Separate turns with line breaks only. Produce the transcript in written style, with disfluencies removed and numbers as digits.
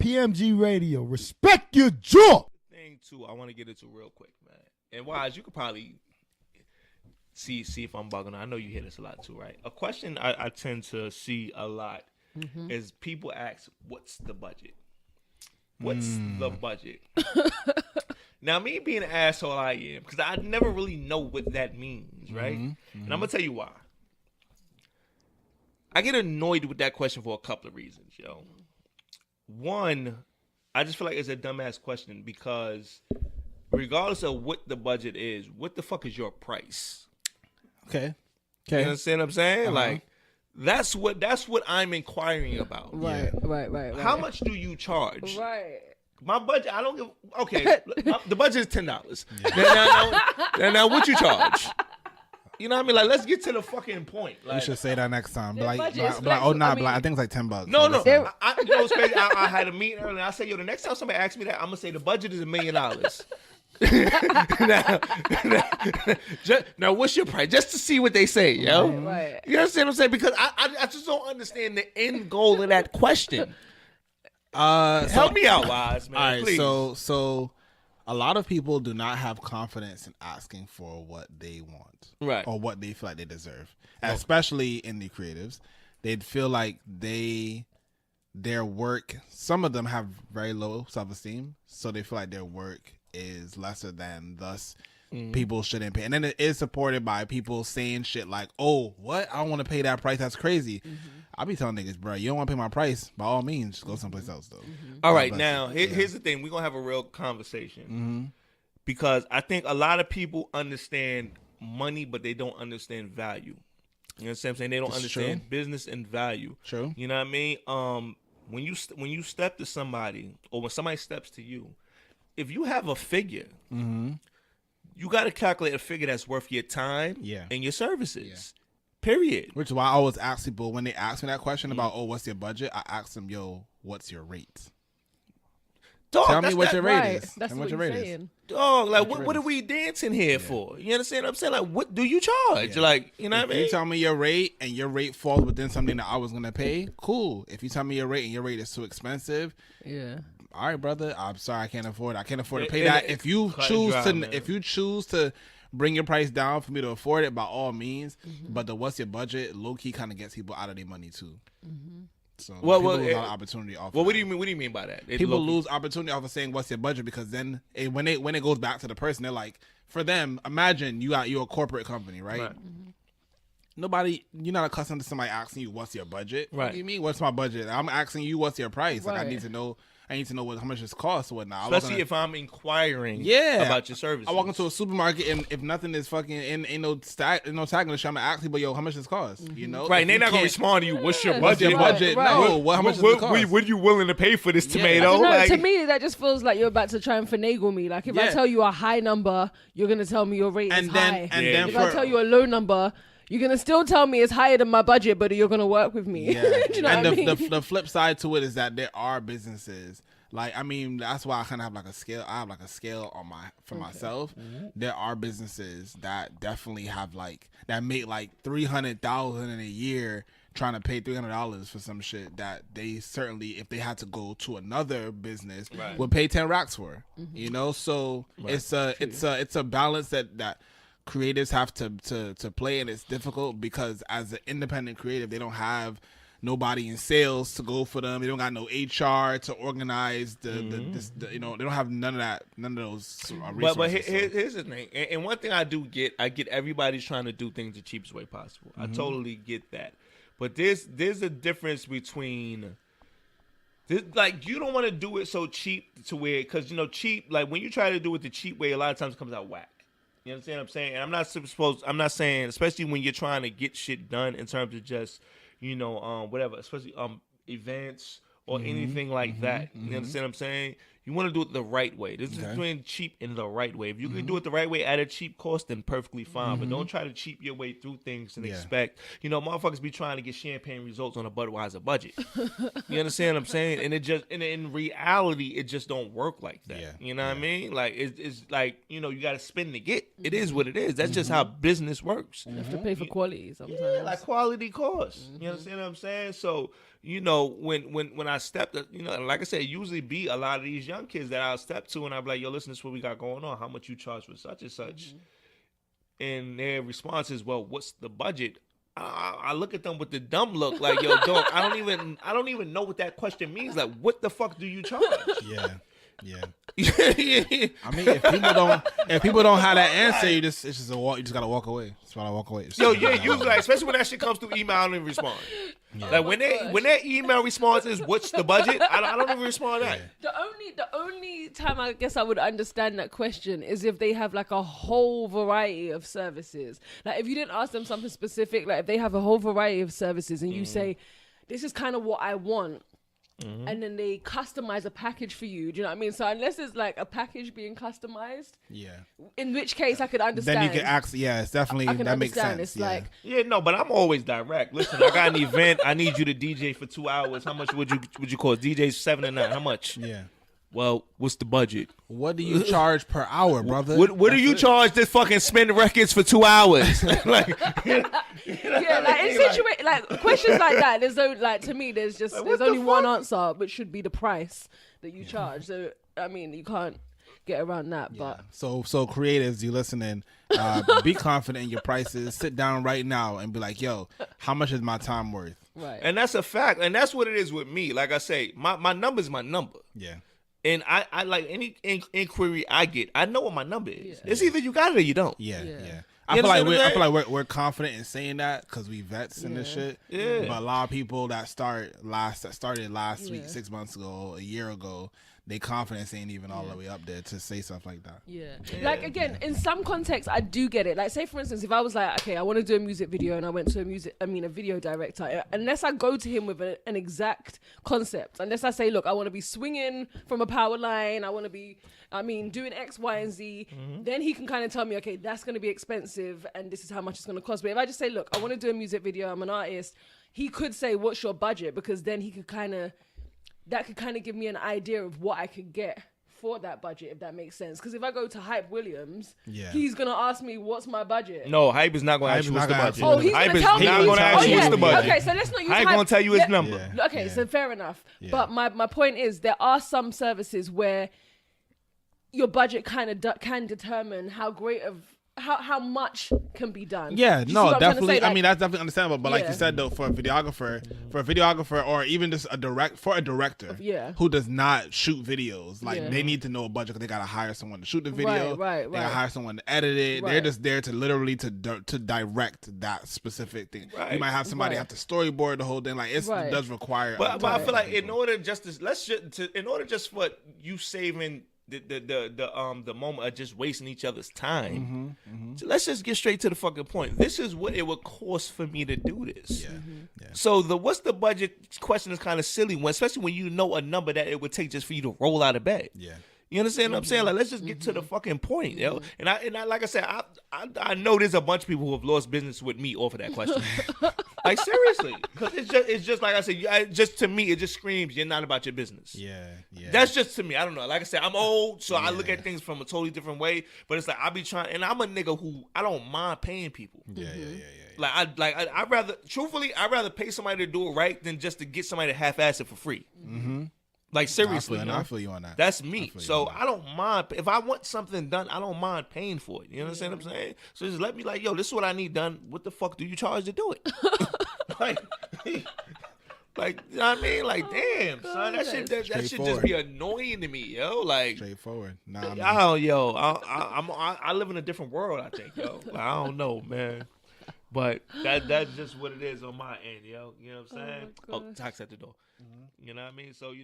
PMG Radio. Respect your jaw.
Thing too, I want to get into real quick, man. And Wise, you could probably see if I'm bugging. I know you hear this a lot too, right? A question I tend to see a lot is people ask, "What's the budget? What's the budget?" Now, me being an asshole, I am, because I never really know what that means, right? And I'm gonna tell you why. I get annoyed with that question for a couple of reasons, yo. One, I just feel like it's a dumbass question because regardless of what the budget is, what the fuck is your price?
Okay.
You understand what I'm saying? Like, that's what I'm inquiring about.
Right.
How much do you charge?
Right.
My budget, I don't give. Okay, the budget is $10. Now, what you charge? You know what I mean? Like, let's get to the fucking point. Like,
You should say that next time.
Their
Like,
budget is
I think it's like $10.
No. I you know what's crazy? I had a meeting earlier. And I said, yo, the next time somebody asks me that, I'm gonna say the budget is $1 million. now, what's your price? Just to see what they say, yo.
Right.
You understand what I'm saying? Because I just don't understand the end goal of that question. Help me out, Wise, man.
All right,
please.
so a lot of people do not have confidence in asking for what they want,
right,
or what they feel like they deserve, especially in the creatives. They'd feel like their work. Some of them have very low self-esteem, so they feel like their work is lesser than, thus people shouldn't pay. And then it is supported by people saying shit like, "Oh, what? I don't want to pay that price. That's crazy." I be telling niggas, bro, you don't want to pay my price, by all means, just go someplace else, though.
All right, now, here's the thing. We're going to have a real conversation. Because I think a lot of people understand money, but they don't understand value. You know what I'm saying? They don't understand business and value.
True.
You know what I mean? When you step to somebody, or when somebody steps to you, if you have a figure, you got to calculate a figure that's worth your time and your services. Period.
Which is why I always ask people, when they ask me that question about, oh, what's your budget? I ask them, yo, what's your rate?
Dog,
Tell me what your rate is.
That's what
your
you're
rate
saying.
Dog, like, what are we dancing here for? You understand what I'm saying? Like, what do you charge? Like, you know what I mean?
If you tell me your rate and your rate falls within something that I was going to pay, cool. If you tell me your rate and your rate is too expensive, all right, brother, I'm sorry, I can't afford to pay that. If you choose to bring your price down for me to afford it, by all means. But the what's your budget low key kind of gets people out of their money too. So people lose a lot of opportunity off.
Well, what do you mean? What do you mean by that?
People lose opportunity off of saying what's your budget, because then when it goes back to the person, they're like, for them, imagine you're a corporate company, right? Nobody, you're not accustomed to somebody asking you what's your budget.
Right.
What do you mean? What's my budget? I'm asking you what's your price. Like, I need to know how much this costs or whatnot.
Especially if I'm inquiring about your services.
I walk into a supermarket and if nothing is fucking ain't no tag on the shit, I'm gonna ask people, yo, how much this costs? You know?
Right, and they're not gonna respond to you, what's your budget?
What's your budget?
Right.
No, how much does it cost?
What are you willing to pay for this tomato?
Like, to me, that just feels like you're about to try and finagle me. Like, if I tell you a high number, you're gonna tell me your rate is high.
Then
if I tell you a low number, you're going to still tell me it's higher than my budget, but you're going to work with me.
Yeah.
Do you know
and
what I mean?
the flip side to it is that there are businesses, like, I mean, that's why I kind of have like a scale. I have like a scale on myself. There are businesses that definitely have that make like $300,000 in a year, trying to pay $300 for some shit that they certainly, if they had to go to another business, would pay 10 racks for. You know, so it's a balance that creatives have to play, and it's difficult because as an independent creative, they don't have nobody in sales to go for them. They don't got no HR to organize the they don't have none of those resources.
But here's the thing, and one thing I get everybody's trying to do things the cheapest way possible. I totally get that, but there's a difference between this, like, you don't want to do it so cheap to where, because cheap, like when you try to do it the cheap way, a lot of times it comes out whack. You understand what I'm saying? And I'm not saying, especially when you're trying to get shit done in terms of just, whatever, especially events or anything like that. You understand what I'm saying? You want to do it the right way. This is between cheap and the right way. If you can do it the right way at a cheap cost, then perfectly fine. But don't try to cheap your way through things and expect, motherfuckers be trying to get champagne results on a Budweiser budget. You understand what I'm saying? And and in reality, it just don't work like that. Yeah. You know what I mean? Like it's like, you got to spend to get. It is what it is. That's just how business works.
You have to pay for quality sometimes.
Yeah, like quality costs. You understand what I'm saying? So, when I stepped, like I said, usually be a lot of these young kids that I'll step to and I'll be like, yo, listen, this is what we got going on. How much you charge for such and such? And their response is, well, what's the budget? I look at them with the dumb look, like, yo, dog, I don't even know what that question means. Like, what the fuck do you charge?
Yeah. I mean, if people don't have that answer, you just gotta walk away. Just gotta walk away.
Usually, especially when that shit comes through email, I don't even respond. Yeah. Like when that email response is, "What's the budget?" I don't even respond to that.
The only time I guess I would understand that question is if they have like a whole variety of services. Like if you didn't ask them something specific, like if they have a whole variety of services and you say, "This is kind of what I want." And then they customize a package for you. Do you know what I mean? So unless it's like a package being customized, in which case I could understand.
Then you can ask. Yeah, it's definitely that makes sense.
It's like
but I'm always direct. Listen, I got an event. I need you to DJ for 2 hours. How much would you cost? DJs 7 to 9. How much?
Yeah.
Well, what's the budget?
What do you charge per hour, brother?
What do you charge this fucking spin records for 2 hours?
like in questions like that, there's no to me there's only one answer, which should be the price that you charge. So I mean, you can't get around that. But
so creatives, you listening, be confident in your prices. Sit down right now and be like, yo, how much is my time worth?
Right.
And that's a fact, and that's what it is with me. Like I say, my number's my number.
Yeah.
And I like any inquiry I get, I know what my number is. Yeah. It's either you got it or you don't.
Yeah. I feel like we're confident in saying that because we vets in this shit.
Yeah.
But a lot of people that started last week, 6 months ago, a year ago, they confidence ain't even all the way up there to say stuff like that.
Yeah. Like again, in some contexts, I do get it. Like say for instance, if I was like, okay, I want to do a music video, and I went to a video director. Unless I go to him with an exact concept, unless I say, look, I want to be swinging from a power line, I want to be, doing X, Y, and Z. Then he can kind of tell me, okay, that's going to be expensive, and this is how much it's going to cost. But if I just say, look, I want to do a music video, I'm an artist, he could say, what's your budget? Because then he could that could kind of give me an idea of what I could get for that budget, if that makes sense. Because if I go to Hype Williams, he's going to ask me, what's my budget?
No, Hype is not going to ask you what's the budget.
Oh, he's going to tell me.
Hype is not going to ask you what's the budget.
Okay, so let's not use Hype.
Hype going to tell you his number.
Yeah. Okay, so fair enough. Yeah. But my point is, there are some services where your budget kind of can determine how great of how much can be done.
Yeah, no, definitely. Like, I mean, that's definitely understandable. But like you said, though, for a videographer, or even just a director, who does not shoot videos, like they need to know a budget because they gotta hire someone to shoot the video. Right. They gotta hire someone to edit it. Right. They're just there to literally to direct that specific thing. Right. You might have somebody have to storyboard the whole thing. Like it does require.
But I feel like in order for you saving the moment of just wasting each other's time. So let's just get straight to the fucking point. This is what it would cost for me to do this. So the what's the budget question is kind of silly, especially when you know a number that it would take just for you to roll out of bed. You understand what I'm saying? Like, let's just get to the fucking point, yo. And I like I said, I know there's a bunch of people who have lost business with me off of that question. Like seriously, because it's just like I said, just to me, it just screams you're not about your business. Yeah. That's just to me. I don't know. Like I said, I'm old, so I look at things from a totally different way. But it's like I be trying, and I'm a nigga who I don't mind paying people. Yeah. I'd rather pay somebody to do it right than just to get somebody to half-ass it for free. Like seriously,
I feel you on that.
That's me. So I don't mind if I want something done. I don't mind paying for it. You understand what I'm saying? So just let me like, yo, this is what I need done. What the fuck do you charge to do it? like, you know what I mean? Like, damn, son, that shit just be annoying to me, yo. Like,
straightforward.
I live in a different world. I think, yo. Like, I don't know, man. But that's just what it is on my end, yo. You know what I'm saying? Oh, tax at the door. You know what I mean? So,